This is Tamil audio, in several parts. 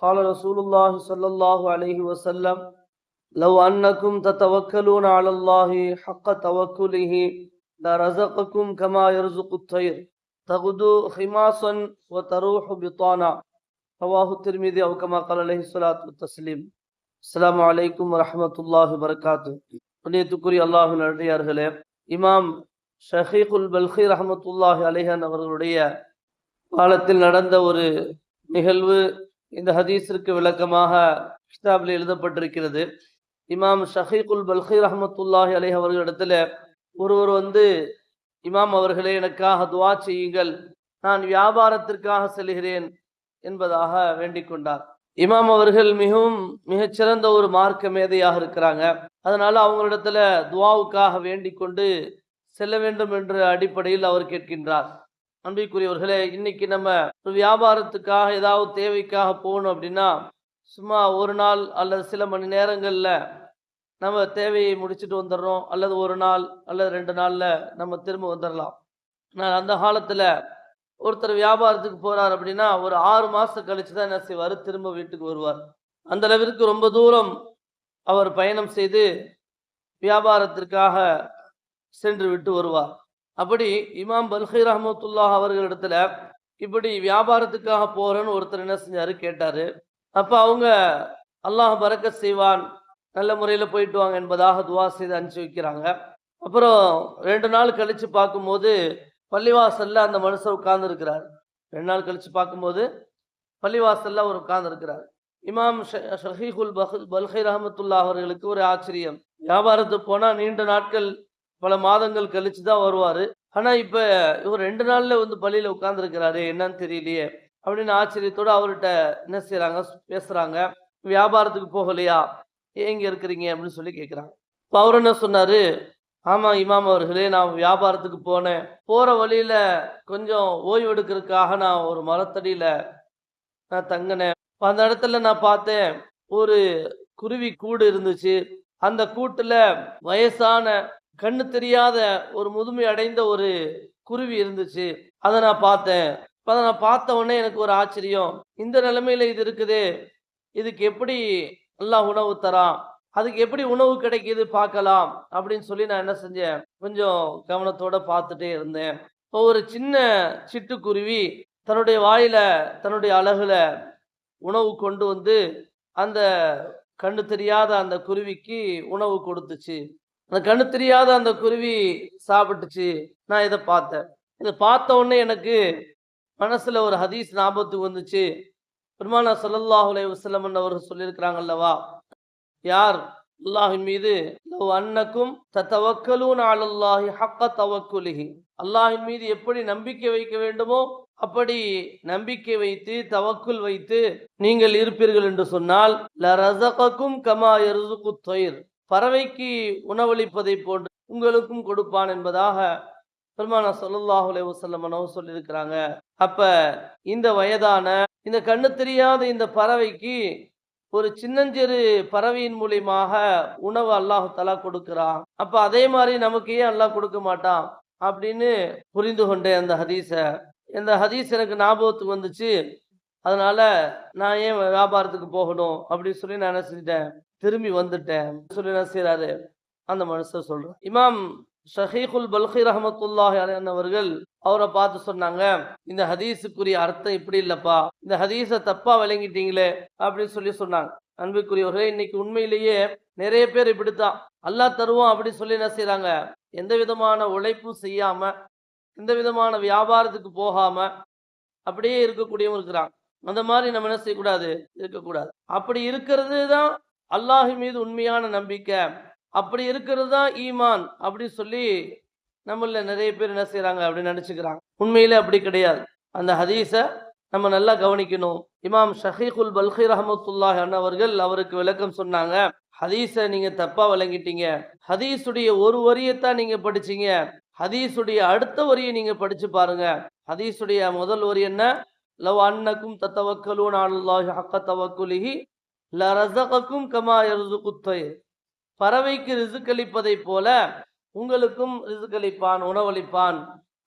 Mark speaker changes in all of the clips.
Speaker 1: قال رسول الله صلى الله عليه وسلم لو أنكم تتوكلون على الله حق توكله لرزقكم كما يرزق الطير تغدو خماصا وتروح بطانا رواه الترمذي أو كما قال عليه الصلاة والتسليم. السلام عليكم ورحمة الله وبركاته. புண்ணியத்துக்குரிய அல்லாஹ்வின் நல்லடியார்களே, இமாம் ஷஹீகுல் பல்கி ரஹ்மத்துல்லாஹி அலைஹி அவர்களுடைய காலத்தில் நடந்த ஒரு நிகழ்வு இந்த ஹதீஸிற்கு விளக்கமாக கிதாபில் எழுதப்பட்டிருக்கிறது. இமாம் ஷஹீகுல் பல்கி ரஹ்மத்துல்லாஹி அலைஹி அவர்களிடத்துல ஒருவர் இமாம் அவர்களே, எனக்காக துஆ செய்யுங்கள், நான் வியாபாரத்திற்காக செல்கிறேன் என்பதாக வேண்டிக் கொண்டார். இமாம் அவர்கள் மிகச்சிறந்த ஒரு மார்க்க மேதையாக இருக்கிறாங்க. அதனால அவங்களிடத்துல துஆவுக்காக வேண்டிக் கொண்டு செல்ல வேண்டும் என்ற அடிப்படையில் அவர் கேட்கின்றார். அன்பிற்குரியவர்களே, இன்னைக்கு நம்ம ஒரு வியாபாரத்துக்காக ஏதாவது தேவைக்காக போகணும் அப்படின்னா சும்மா ஒரு நாள் அல்லது சில மணி நேரங்கள்ல நம்ம தேவையை முடிச்சுட்டு வந்துடுறோம், அல்லது ஒரு நாள் அல்லது 2 நாள்ல நம்ம திரும்ப வந்துடலாம். ஆனால் அந்த காலத்துல ஒருத்தர் வியாபாரத்துக்கு போறார் அப்படின்னா ஒரு 6 மாசம் கழிச்சு தான் என்ன செய்வார், திரும்ப வீட்டுக்கு வருவார். அந்த அளவிற்கு ரொம்ப தூரம் அவர் பயணம் செய்து வியாபாரத்திற்காக சென்று விட்டு வருவார். அப்படி இமாம் பல்கி ரஹ்மத்துல்லாஹ் அவர்களிடத்துல இப்படி வியாபாரத்துக்காக போறேன்னு ஒருத்தர் என்ன செஞ்சாரு, கேட்டாரு. அப்ப அவங்க அல்லாஹ் பரக்கத் செய்வான், நல்ல முறையில் போயிட்டு வாங்க என்பதாக துவா செய்து அனுப்பிச்சு வைக்கிறாங்க. அப்புறம் 2 நாள் கழிச்சு பார்க்கும்போது பள்ளிவாசல்ல அந்த மனுஷர் உட்கார்ந்து இருக்கிறார். 2 நாள் கழிச்சு பார்க்கும்போது பள்ளிவாசல்ல அவர் உட்கார்ந்து இருக்கிறார். இமாம் ஷஹீகுல் பல்கி ரஹ்மத்துல்லாஹ் அவர்களுக்கு ஒரு ஆச்சரியம். வியாபாரத்துக்கு போனா நீண்ட நாட்கள் பல மாதங்கள் கழிச்சு தான் வருவாரு. ஆனா இப்ப இவர் 2 நாள்ல பள்ளியில உட்கார்ந்து இருக்கிறாரு, என்னன்னு தெரியலையே அப்படின்னு ஆச்சரியத்தோட அவர்கிட்ட என்ன செய்யறாங்க, பேசுறாங்க. வியாபாரத்துக்கு போகலையா, எங்க இருக்கிறீங்க அப்படின்னு சொல்லி கேட்குறாங்க. இப்போ அவர் என்ன சொன்னாரு, ஆமா இமாம் அவர்களே, நான் வியாபாரத்துக்கு போனேன், போற வழியில கொஞ்சம் ஓய்வு எடுக்கிறதுக்காக நான் ஒரு மரத்தடியில நான் தங்கினேன். அந்த இடத்துல நான் பார்த்தேன், ஒரு குருவி கூடு இருந்துச்சு. அந்த கூட்டுல வயசான கண்ணு தெரியாத ஒரு முதுமை அடைந்த ஒரு குருவி இருந்துச்சு. அதை நான் பார்த்தேன். அதை நான் பார்த்த உடனே எனக்கு ஒரு ஆச்சரியம், இந்த நிலைமையில இது இருக்குதே, இதுக்கு எப்படி அல்லாஹ் உணவு தரான், அதுக்கு எப்படி உணவு கிடைக்குது பார்க்கலாம் அப்படின்னு சொல்லி நான் என்ன செஞ்சேன், கொஞ்சம் கவனத்தோட பார்த்துட்டே இருந்தேன். இப்போ ஒரு சின்ன சிட்டுக்குருவி தன்னுடைய வாயில தன்னுடைய அழகுல உணவு கொண்டு அந்த கண்ணு தெரியாத அந்த குருவிக்கு உணவு கொடுத்துச்சு. அந்த கண்ணு தெரியாத அந்த குருவி சாப்பிட்டுச்சு. நான் இதை பார்த்தேன். இதை பார்த்த உடனே எனக்கு மனசுல ஒரு ஹதீஸ் ஞாபகத்துக்கு வந்துச்சு. பெருமானார் ஸல்லல்லாஹு அலைஹி வஸல்லம் அவர்கள் சொல்லியிருக்கிறாங்க அல்லவா, யார் அல்லாஹ்வின் மீது லவ் அன்னக்கும் ததவக்கலூன அலல்லாஹி ஹக்க தவக்குலிஹி, அல்லாஹ்வின் மீது எப்படி நம்பிக்கை வைக்க வேண்டுமோ அப்படி நம்பிக்கை வைத்து தவக்குல் வைத்து நீங்கள் இருப்பீர்கள் என்று சொன்னால் லரஸகக்கும் கமா யர்ஸுகுத் தய்ர், பறவைக்கு உணவளிப்பதை போன்று உங்களுக்கும் கொடுப்பான் என்பதாக பெருமானார் ஸல்லல்லாஹு அலைஹி வஸல்லம் அவர்கள் சொல்லியிருக்கிறாங்க. அப்ப இந்த வயதான இந்த கண்ணு தெரியாத இந்த பறவைக்கு ஒரு சின்னஞ்சிறு பறவையின் மூலியமாக உணவு அல்லாஹ் தஆலா கொடுக்கிறான். அப்ப அதே மாதிரி நமக்கு ஏன் அல்லாஹ் கொடுக்க மாட்டான் அப்படின்னு புரிந்து கொண்டேன் அந்த ஹதீஸ. இந்த ஹதீஸ் எனக்கு ஞாபகத்துக்கு வந்துச்சு. அதனால நான் ஏன் வியாபாரத்துக்கு போகணும் அப்படின்னு சொல்லி நான் என்ன செஞ்சிட்டேன், திரும்பி வந்துட்டேன் சொல்லி என்ன செய்யறாரு அந்த மனுஷர் சொல்றேன். இமாம் ஷஹீகுல் பல்கி ரஹ்மத்துல்லாஹி அலைஹி அவர்கள் அவரை பார்த்து சொன்னாங்க, இந்த ஹதீஸுக்குரிய அர்த்தம் இப்படி இல்லப்பா, இந்த ஹதீஸை தப்பா விளங்கிட்டீங்களே அப்படின்னு சொல்லி சொன்னாங்க. அன்புக்குரியவர்களே, இன்னைக்கு உண்மையிலேயே நிறைய பேர் இப்படித்தான், அல்லாஹ் தருவோம் அப்படின்னு சொல்லி என்ன செய்யறாங்க, எந்த விதமான உழைப்பும் செய்யாம எந்த விதமான வியாபாரத்துக்கு போகாம அப்படியே இருக்கக்கூடியவங்க இருக்கிறாங்க. அந்த மாதிரி நம்ம என்ன செய்யக்கூடாது, இருக்கக்கூடாது. அப்படி இருக்கிறது தான் அல்லாஹ் மீது உண்மையான நம்பிக்கை, அப்படி இருக்கிறது தான் ஈமான் அப்படி சொல்லி நம்மள நிறைய பேர் என்ன செய்யறாங்க அப்படின்னு நினைச்சுக்கிறாங்க. உண்மையிலே அப்படி கிடையாது. அந்த ஹதீஸை நம்ம நல்லா கவனிக்கணும். இமாம் ஷஹீகுல் பல்கி ரஹ்மத்துல்லாஹி அவர்கள் அவருக்கு விளக்கம் சொன்னாங்க, ஹதீஸை நீங்க தப்பா விளங்கிட்டீங்க, ஹதீஸுடைய ஒரு வரியைத்தான் நீங்க படிச்சீங்க, ஹதீஸுடைய அடுத்த வரியை நீங்க படிச்சு பாருங்க. ஹதீஸுடைய முதல் வரி என்ன, லவ் அன்னக்கும் தத்தவக்கலூன அலல்லாஹி ஹக்க தவக்குலிஹி லரஸகக்கும் கமா யர்ஸுகுத் தய்ர், பறவைக்கு ரிஸ்க் அளிப்பதை போல உங்களுக்கும் ரிஸ்க் அளிப்பான், உணவளிப்பான்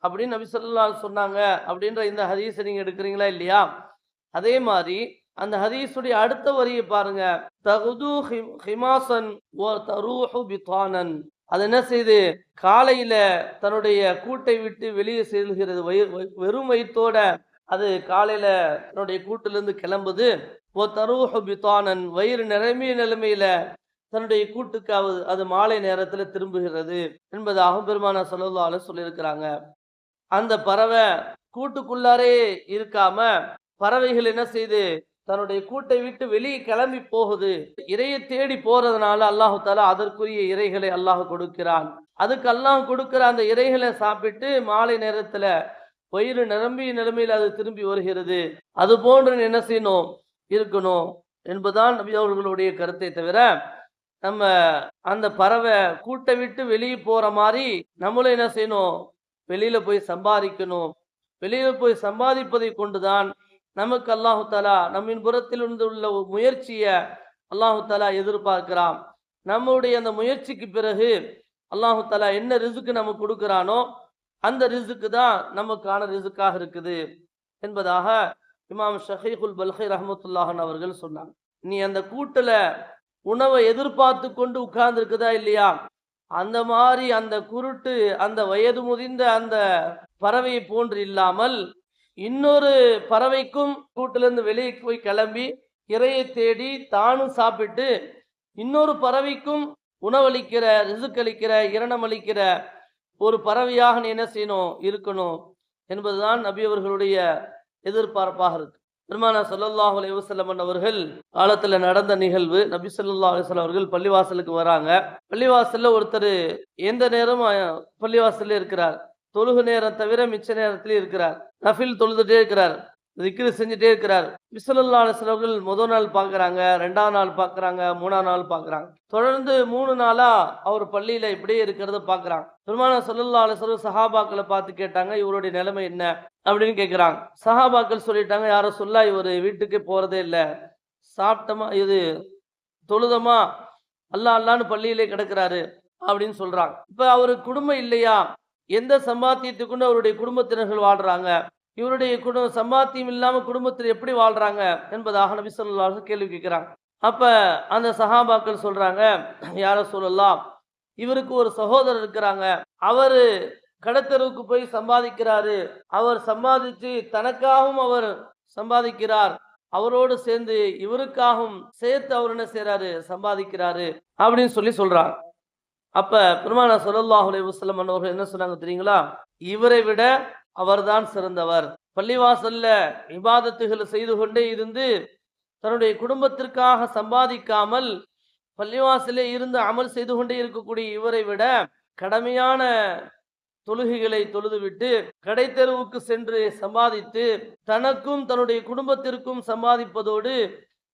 Speaker 1: அப்படின்னு நபி ஸல்லல்லாஹு அலைஹி வஸல்லம் சொன்னாங்க. அப்படின்ற இந்த ஹதீஸை நீங்க எடுக்கிறீங்களா இல்லையா? அதே மாதிரி அந்த ஹதீஸுடைய அடுத்த வரியை பாருங்க, தகுது ஹிமாசன் வ தரூஹு பிதானன். அது என்ன செய்து காலையில தன்னுடைய கூட்டை விட்டு வெளியே செல்கிறது, வெறும் வயிற்றோட அது காலையில தன்னுடைய கூட்டிலிருந்து கிளம்புது. ஓ தரூஹு பிதானன், வயிறு நிரம்பிய நிலைமையில தன்னுடைய கூட்டுக்கு அது மாலை நேரத்துல திரும்புகிறது என்பதாகவும் பெருமானார் ஸல்லல்லாஹு அலைஹி சொல்லியிருக்கிறாங்க. அந்த பறவை கூட்டுக்குள்ளாரே இருக்காம பறவைகள் என்ன செய்து தன்னுடைய கூட்டை விட்டு வெளியே கிளம்பி போகுது. இரையை தேடி போறதுனால அல்லாஹு தாலா அதற்குரிய இரைகளை அல்லாஹ் கொடுக்கிறான். அதுக்கு அல்லாஹ் கொடுக்கிற அந்த இரைகளை சாப்பிட்டு மாலை நேரத்துல வயிறு நிரம்பிய நிலைமையில் அது திரும்பி வருகிறது. அது போன்று என்ன செய்யணும், இருக்கணும் என்பதுதான் நபி அவர்களுடைய கருத்தை தவிர, நம்ம அந்த பறவை கூட்டை விட்டு வெளியே போற மாதிரி நம்மளும் என்ன செய்யணும், வெளியில போய் சம்பாதிக்கணும். வெளியில போய் சம்பாதிப்பதை கொண்டுதான் நமக்கு அல்லாஹு தாலா நம்மின் புறத்தில் உள்ள முயற்சியை அல்லாஹு தாலா எதிர்பார்க்கிறான். நம்முடைய அந்த முயற்சிக்கு பிறகு அல்லாஹு தாலா என்ன ரிசுக்கு நமக்கு கொடுக்கிறானோ அந்த ரிசுக்கு தான் நமக்கான ரிசுக்காக இருக்குது என்பதாக இமாம் ஷஹீகுல் பல்கி ரஹ்மத்துல்லாஹன் அவர்கள் சொன்னாங்க. நீ அந்த கூட்டுல உணவை எதிர்பார்த்து கொண்டு உட்கார்ந்து இருக்குதா இல்லையா, அந்த மாதிரி அந்த குருட்டு அந்த வயது முதிர்ந்த அந்த பறவையை போன்று இல்லாமல் இன்னொரு பறவைக்கும் கூட்டிலிருந்து வெளியே போய் கிளம்பி இரையை தேடி தானும் சாப்பிட்டு இன்னொரு பறவைக்கும் உணவளிக்கிற, ரிசுக்களிக்கிற, இரணமளிக்கிற ஒரு பறவையாக நீ என்ன செய்யணும், இருக்கணும் என்பதுதான் நபி அவர்களுடைய எதிர்பார்ப்பாக இருக்கு. பெருமானார் ஸல்லல்லாஹு அலைஹி வஸல்லம் அவர்கள் காலத்துல நடந்த நிகழ்வு. நபி ஸல்லல்லாஹு அலைஹி வஸல்லம் அவர்கள் பள்ளிவாசலுக்கு வராங்க. பள்ளிவாசல்ல ஒருத்தர் எந்த நேரமும் பள்ளிவாசல்ல இருக்கிறார். தொழுகு நேரம் தவிர மிச்ச நேரத்திலே இருக்கிறார். நஃபில் தொழுதுட்டே இருக்கிறார், திக்ரு செஞ்சுட்டே இருக்கிறார். நபி ஸல்லல்லாஹு அலைஹி வஸல்லம் அவர்கள் முதல் நாள் பார்க்குறாங்க, 2ஆம் நாள் பார்க்குறாங்க, 3ஆம் நாள் பார்க்குறாங்க. தொடர்ந்து 3 நாளா அவர் பள்ளியில இப்படியே இருக்கிறத பார்க்குறாங்க. பெருமானார் ஸல்லல்லாஹு அலைஹி வஸல்லம் சஹாபாக்களை பார்த்து கேட்டாங்க, இவருடைய நிலைமை என்ன அப்படின்னு கேட்குறாங்க. சஹாபாக்கள் சொல்லிட்டாங்க, யார சொல்லா இவர் வீட்டுக்கு போறதே இல்லை, சாப்பிட்டமா இது தொழுதமா அல்லாஹ் அல்லான்னு பள்ளியிலே கிடக்கிறாரு அப்படின்னு சொல்றாங்க. இப்ப அவருக்கு குடும்பம் இல்லையா, எந்த சம்பாத்தியத்துக்குன்னு அவருடைய குடும்பத்தினர்கள் வாழ்றாங்க, இவருடைய சம்பாத்தியம் இல்லாம குடும்பத்தில் எப்படி வாழ்றாங்க என்பதாக நபி ஸல்லல்லாஹு அலைஹி வஸல்லம் கேள்வி கேட்கிறாங்க. அப்ப அந்த சஹாபாக்கள் சொல்றாங்க, யார சொல்லலாம், இவருக்கு ஒரு சகோதரர் இருக்கிறாங்க, அவரு கடத்தெருவுக்கு போய் சம்பாதிக்கிறாரு, அவர் சம்பாதிச்சு தனக்காகவும் அவர் சம்பாதிக்கிறார், அவரோடு சேர்ந்து இவருக்காகவும் சேர்த்து அவர் என்ன செய்யறாரு, சம்பாதிக்கிறாரு அப்படின்னு சொல்றாங்க. அப்ப பெருமானார் ஸல்லல்லாஹு அலைஹி வஸல்லம் அவர்கள் என்ன சொன்னாங்க தெரியுங்களா, இவரை விட அவர்தான் சிறந்தவர். பள்ளிவாசல்ல இபாதத்துகளை செய்து கொண்டே இருந்து தன்னுடைய குடும்பத்திற்காக சம்பாதிக்காமல் பள்ளிவாசலே இருந்து அமல் செய்து கொண்டே இருக்கக்கூடிய இவரை விட கடமையான தொழுகைகளை தொழுதுவிட்டு கடை தெருவுக்கு சென்று சம்பாதித்து தனக்கும் தன்னுடைய குடும்பத்திற்கும் சம்பாதிப்பதோடு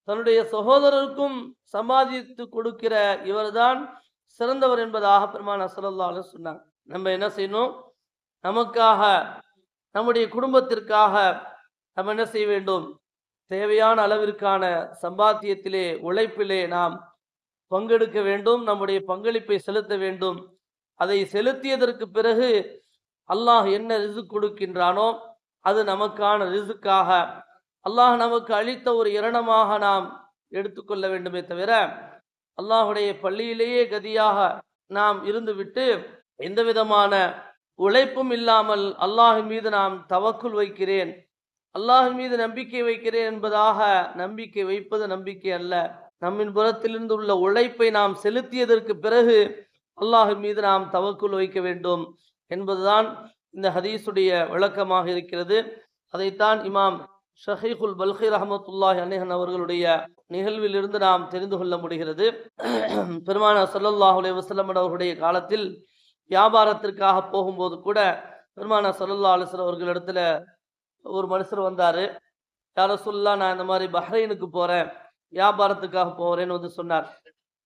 Speaker 1: தன்னுடைய சகோதரருக்கும் சம்பாதித்து கொடுக்கிற இவர்தான் சிறந்தவர் என்பதாக பெருமானார் ஸல்லல்லாஹு அலைஹி வஸல்லம் சொன்னாங்க. நம்ம என்ன செய்யணும், நமக்காக நம்முடைய குடும்பத்திற்காக நம்ம என்ன செய்ய வேண்டும், தேவையான அளவிற்கான சம்பாத்தியத்திலே உழைப்பிலே நாம் பங்கெடுக்க வேண்டும், நம்முடைய பங்களிப்பை செலுத்த வேண்டும். அதை செலுத்தியதற்கு பிறகு அல்லாஹ் என்ன ரிசுக் கொடுக்கின்றானோ அது நமக்கான ரிசுக்காக அல்லாஹ் நமக்கு அளித்த ஒரு இரணமாக நாம் எடுத்துக்கொள்ள வேண்டுமே தவிர அல்லாஹுடைய பள்ளியிலேயே கதியாக நாம் இருந்துவிட்டு எந்த விதமான உழைப்பும் இல்லாமல் அல்லாஹின் மீது நாம் தவக்குல் வைக்கிறேன், அல்லாஹின் மீது நம்பிக்கை வைக்கிறேன் என்பதாக நம்பிக்கை வைப்பது நம்பிக்கை அல்ல. நம்மின் புறத்திலிருந்து உள்ள உழைப்பை நாம் செலுத்தியதற்கு பிறகு அல்லாஹின் மீது நாம் தவக்குல் வைக்க வேண்டும் என்பதுதான் இந்த ஹதீஸுடைய விளக்கமாக இருக்கிறது. அதைத்தான் இமாம் ஷஹீகுல் பல்கி ரஹ்மத்துல்லாஹி அலைஹி அவர்களுடைய நிகழ்விலிருந்து நாம் தெரிந்து கொள்ள முடிகிறது. பெருமானார் ஸல்லல்லாஹு அலைஹி வஸல்லம் அவர்களுடைய காலத்தில் வியாபாரத்திற்காக போகும்போது கூட பெருமானார் ஸல்லல்லாஹு அலைஹி வஸல்லம் அவர்களிடத்துல ஒரு மனுஷர் வந்தாரு. யா ரசூலுல்லாஹ், நான் இந்த மாதிரி பஹ்ரைனுக்கு போறேன், வியாபாரத்துக்காக போறேன்னு வந்து சொன்னார்.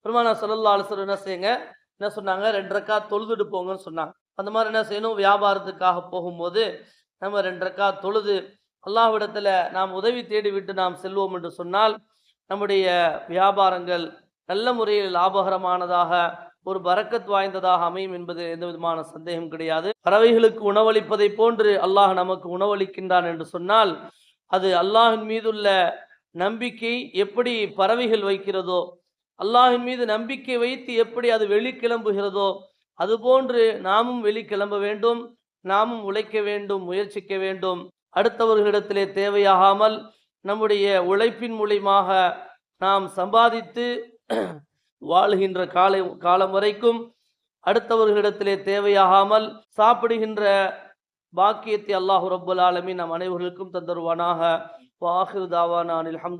Speaker 1: பெருமானார் ஸல்லல்லாஹு அலைஹி வஸல்லம் என்ன செய்யுங்க, என்ன சொன்னாங்க, 2 ரக்காத் தொழுதுட்டு போங்கன்னு சொன்னாங்க. அந்த மாதிரி என்ன செய்யணும், வியாபாரத்துக்காக போகும்போது நம்ம 2 ரக்காத் தொழுது அல்லாஹ்விடத்துல நாம் உதவி தேடி விட்டு நாம் செல்வோம் என்று சொன்னால் நம்முடைய வியாபாரங்கள் நல்ல முறையில் லாபகரமானதாக ஒரு பரக்கத் வாய்ந்ததாக அமையும் என்பது எந்த விதமான சந்தேகம் கிடையாது. பறவைகளுக்கு உணவளிப்பதை போன்று அல்லாஹ் நமக்கு உணவளிக்கின்றான் என்று சொன்னால் அது அல்லாஹின் மீதுள்ள நம்பிக்கை எப்படி பறவைகள் வைக்கிறதோ, அல்லாஹின் மீது நம்பிக்கை வைத்து எப்படி அது வெளிக்கிளம்புகிறதோ, அதுபோன்று நாமும் வெளிக்கிளம்ப வேண்டும், நாமும் உழைக்க வேண்டும், முயற்சிக்க வேண்டும். அடுத்தவர்களிடத்திலே தேவையாகாமல் நம்முடைய உழைப்பின் மூலியமாக நாம் சம்பாதித்து வாழ்கின்ற காலம் வரைக்கும் அடுத்தவர்களிடத்திலே தேவையாகாமல் சாப்பிடுகின்ற பாக்கியத்தை அல்லாஹு ரப்புல் ஆலமீன் நம் அனைவர்களுக்கும் தந்தருவானாக. வாஹிரு தாவானா அனில் ஹம்து